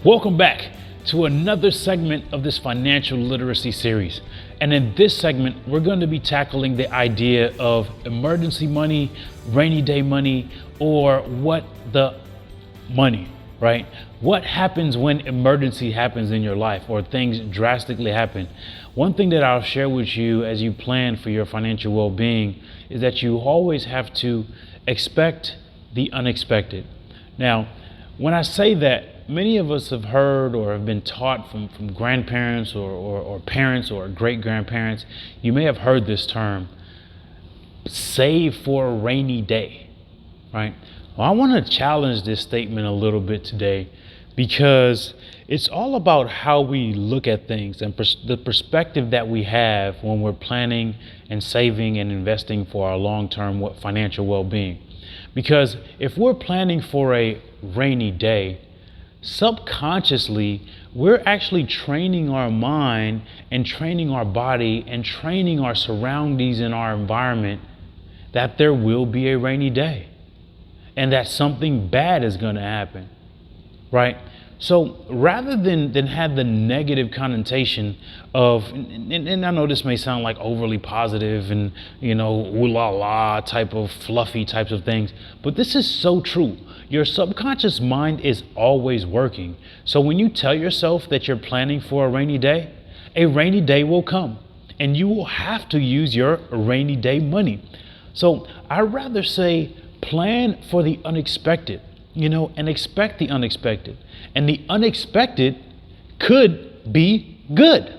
Welcome back to another segment of this financial literacy series. And in this segment, we're going to be tackling the idea of emergency money, rainy day money, or what the money, right? What happens when emergency happens in your life or things drastically happen? One thing that I'll share with you as you plan for your financial well-being is that you always have to expect the unexpected. Now, when I say that, many of us have heard or have been taught from grandparents or parents or great grandparents, you may have heard this term, save for a rainy day, right? Well, I want to challenge this statement a little bit today because it's all about how we look at things and the perspective that we have when we're planning and saving and investing for our long-term financial well-being. Because if we're planning for a rainy day, subconsciously, we're actually training our mind and training our body and training our surroundings and our environment that there will be a rainy day and that something bad is going to happen, right? So rather than have the negative connotation of, and I know this may sound like overly positive and, ooh la la type of fluffy types of things, but this is so true. Your subconscious mind is always working. So when you tell yourself that you're planning for a rainy day will come and you will have to use your rainy day money. So I'd rather say plan for the unexpected, and expect the unexpected. And the unexpected could be good,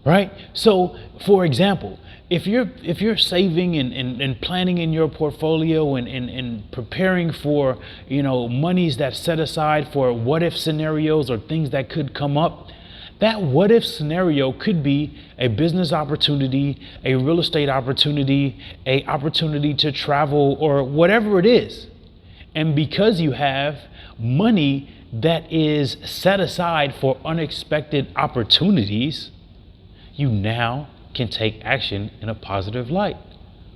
right? So for example, if you're saving and planning in your portfolio and preparing for, monies that's set aside for what if scenarios or things that could come up, that what if scenario could be a business opportunity, a real estate opportunity, a opportunity to travel or whatever it is. And because you have money that is set aside for unexpected opportunities, you now can take action in a positive light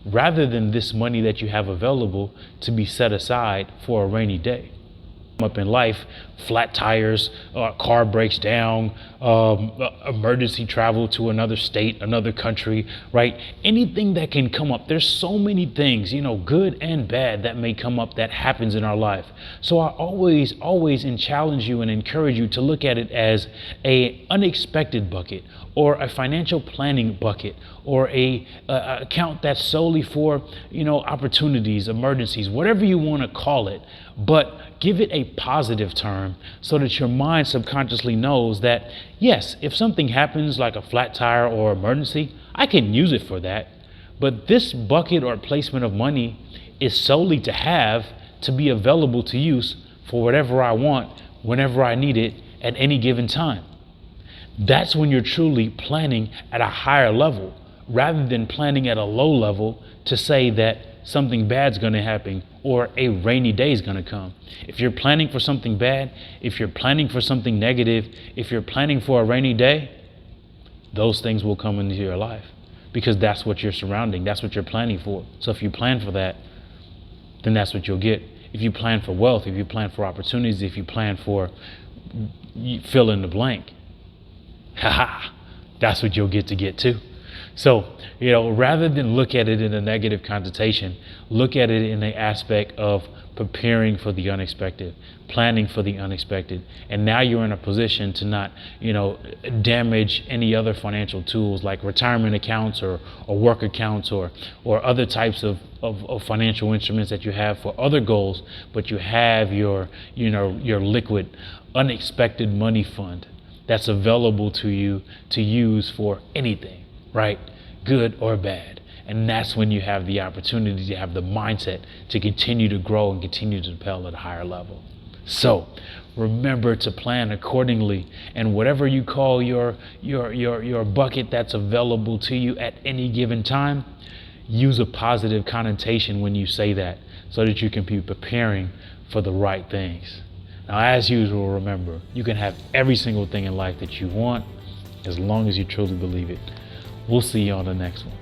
rather than this money that you have available to be set aside for a rainy day. Up in life, flat tires, car breaks down, emergency travel to another state, another country, right? Anything that can come up. There's so many things, good and bad that may come up that happens in our life. So I always challenge you and encourage you to look at it as a unexpected bucket or a financial planning bucket or a account that's solely for, opportunities, emergencies, whatever you want to call it. But give it a positive term so that your mind subconsciously knows that, yes, if something happens like a flat tire or emergency, I can use it for that. But this bucket or placement of money is solely to be available to use for whatever I want, whenever I need it at any given time. That's when you're truly planning at a higher level rather than planning at a low level to say that something bad's going to happen or a rainy day is going to come. If you're planning for something bad, if you're planning for something negative, if you're planning for a rainy day, those things will come into your life because that's what you're surrounding. That's what you're planning for. So if you plan for that, then that's what you'll get. If you plan for wealth, if you plan for opportunities, if you plan for fill in the blank, that's what you'll get too. So, rather than look at it in a negative connotation, look at it in the aspect of preparing for the unexpected, planning for the unexpected. And now you're in a position to not, damage any other financial tools like retirement accounts or work accounts or other types of financial instruments that you have for other goals, but you have your liquid, unexpected money fund that's available to you to use for anything. Right? Good or bad. And that's when you have the opportunity to have the mindset to continue to grow and continue to propel at a higher level. So remember to plan accordingly, and whatever you call your bucket that's available to you at any given time, use a positive connotation when you say that so that you can be preparing for the right things. Now, as usual, remember, you can have every single thing in life that you want as long as you truly believe it. We'll see you on the next one.